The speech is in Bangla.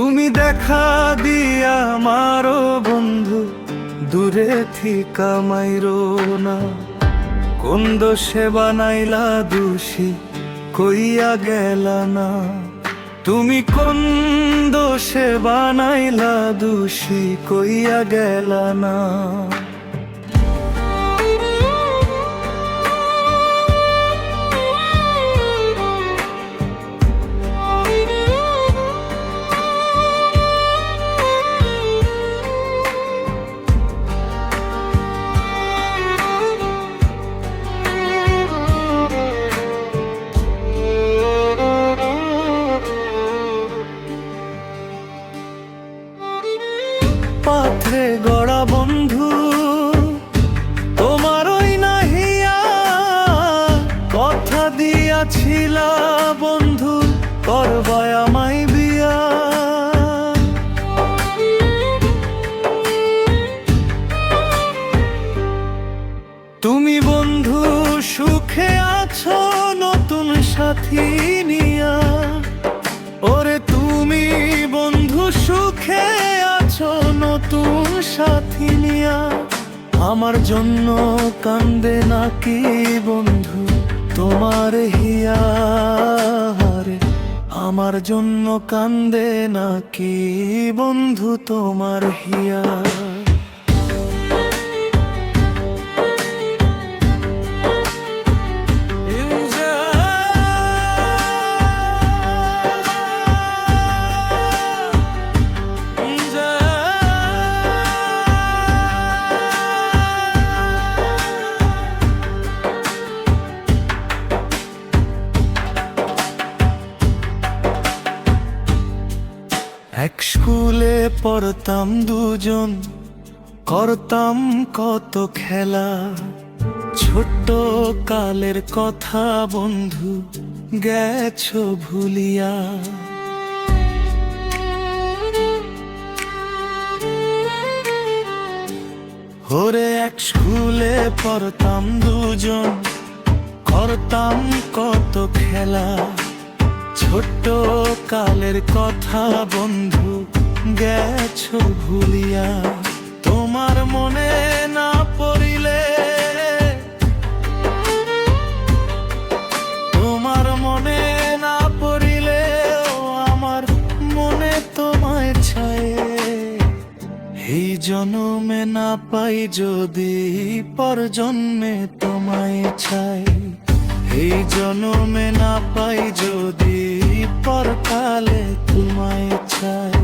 তুমি দেখা দিয়া আমারো বন্ধু দূরে থিকা মাইরো না। কোন দোষে বানাইলা দোষী কইয়া গেলা না। তুমি কোন দোষে বানাইলা দোষী কইয়া গেলা না। পাত্রে গড়া বন্ধু তোমারই নাহিয়া, কথা দিয়াছিলা বন্ধু করবায় আমায় বিয়া। তুমি বন্ধু সুখে আছো নতুন সাথী নিয়া। ওরে তুমি বন্ধু সুখে আছো নতুন সাথী নিয়া। আমার জন্য কান্দে নাকি বন্ধু তোমার হিয়া রে? আমার জন্য কান্দে নাকি বন্ধু তোমার হিয়া? এক স্কুলে পড়তাম দুজন, করতাম কত খেলা। ছোট্ট কালের কথা বন্ধু গেছো ভুলিয়া। ওরে এক স্কুলে পড়তাম দুজন, করতাম কত খেলা। ছোট্ট কালের কথা বন্ধু গেছো ভুলিয়া। তোমার মনে না পড়িলে, তোমার মনে না পড়িলে আমার মনে তোমায় ছায়ে। এই জন্মে না পাই যদি পর জন্মে তোমায় চাই। এই জন্মে না পাই যদি পরকালে তোমায় চাই।